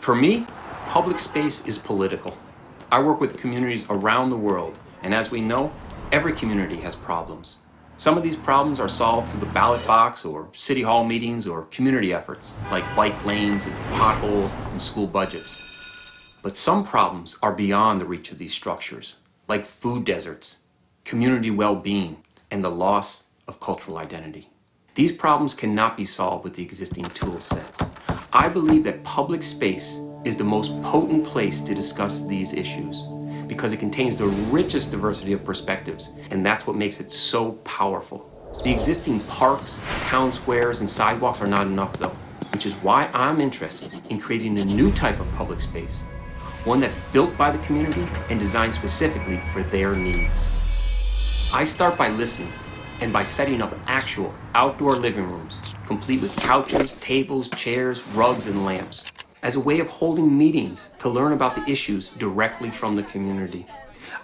For me, public space is political. I work with communities around the world, and as we know, every community has problems. Some of these problems are solved through the ballot box or city hall meetings or community efforts, like bike lanes and potholes and school budgets. But some problems are beyond the reach of these structures, like food deserts, community well-being, and the loss of cultural identity. These problems cannot be solved with the existing tool sets. I believe that public space is the most potent place to discuss these issues because it contains the richest diversity of perspectives, and that's what makes it so powerful. The existing parks, town squares, and sidewalks are not enough though, which is why I'm interested in creating a new type of public space, one that's built by the community and designed specifically for their needs. I start by listening and by setting up actual outdoor living rooms, complete with couches, tables, chairs, rugs, and lamps, as a way of holding meetings to learn about the issues directly from the community.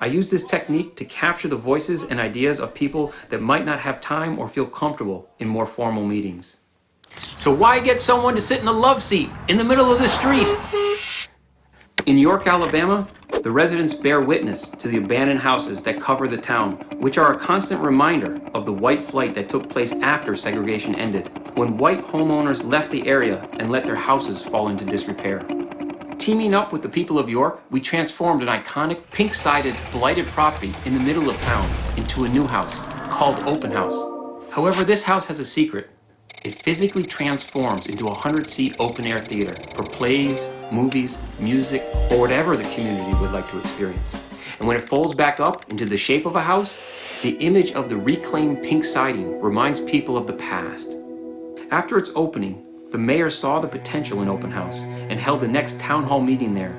I use this technique to capture the voices and ideas of people that might not have time or feel comfortable in more formal meetings. So why get someone to sit in a love seat in the middle of the street? In York, Alabama, the residents bear witness to the abandoned houses that cover the town, which are a constant reminder of the white flight that took place after segregation ended, when white homeowners left the area and let their houses fall into disrepair. Teaming up with the people of York, we transformed an iconic pink-sided, blighted property in the middle of town into a new house called Open House. However, this house has a secret. It physically transforms into a 100-seat open-air theater for plays, movies, music, or whatever the community would like to experience. And when it folds back up into the shape of a house, the image of the reclaimed pink siding reminds people of the past. After its opening, the mayor saw the potential in Open House and held the next town hall meeting there.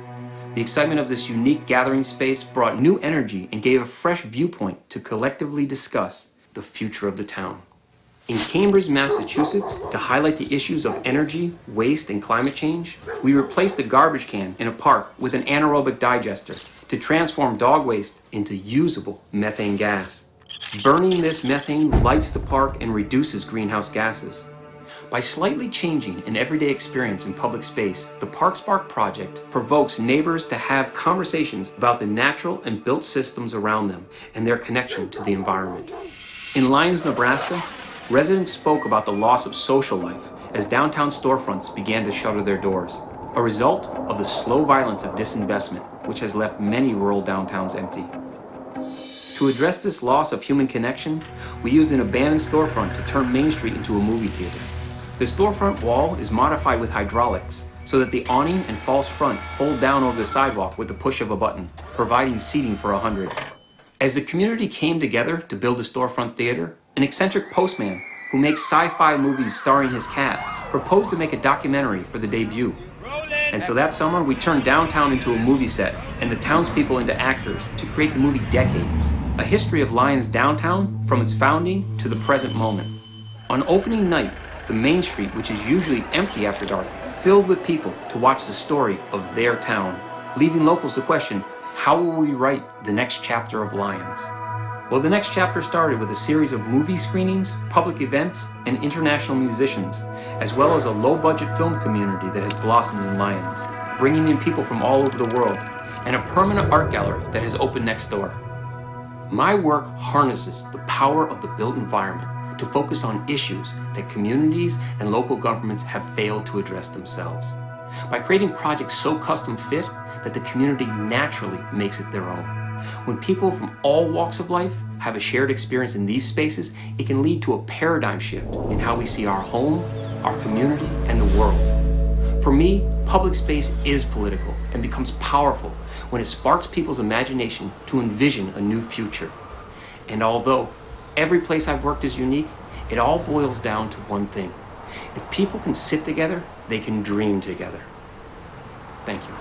The excitement of this unique gathering space brought new energy and gave a fresh viewpoint to collectively discuss the future of the town. In Cambridge, Massachusetts, to highlight the issues of energy, waste, and climate change, we replaced the garbage can in a park with an anaerobic digester to transform dog waste into usable methane gas. Burning this methane lights the park and reduces greenhouse gases. By slightly changing an everyday experience in public space, the Park Spark project provokes neighbors to have conversations about the natural and built systems around them and their connection to the environment. In Lyons, Nebraska, residents spoke about the loss of social life as downtown storefronts began to shutter their doors, a result of the slow violence of disinvestment, which has left many rural downtowns empty. To address this loss of human connection, we used an abandoned storefront to turn Main Street into a movie theater. The storefront wall is modified with hydraulics so that the awning and false front fold down over the sidewalk with the push of a button, providing seating for 100. As the community came together to build a storefront theater, an eccentric postman who makes sci-fi movies starring his cat proposed to make a documentary for the debut. And so that summer, we turned downtown into a movie set and the townspeople into actors to create the movie Decades, a history of Lyons downtown from its founding to the present moment. On opening night, the Main Street, which is usually empty after dark, filled with people to watch the story of their town, leaving locals to question, how will we write the next chapter of Lyons? Well, the next chapter started with a series of movie screenings, public events, and international musicians, as well as a low-budget film community that has blossomed in Lyons, bringing in people from all over the world, and a permanent art gallery that has opened next door. My work harnesses the power of the built environment to focus on issues that communities and local governments have failed to address themselves, by creating projects so custom fit that the community naturally makes it their own. When people from all walks of life have a shared experience in these spaces, it can lead to a paradigm shift in how we see our home, our community, and the world. For me, public space is political and becomes powerful when it sparks people's imagination to envision a new future. And although every place I've worked is unique, it all boils down to one thing. If people can sit together, they can dream together. Thank you.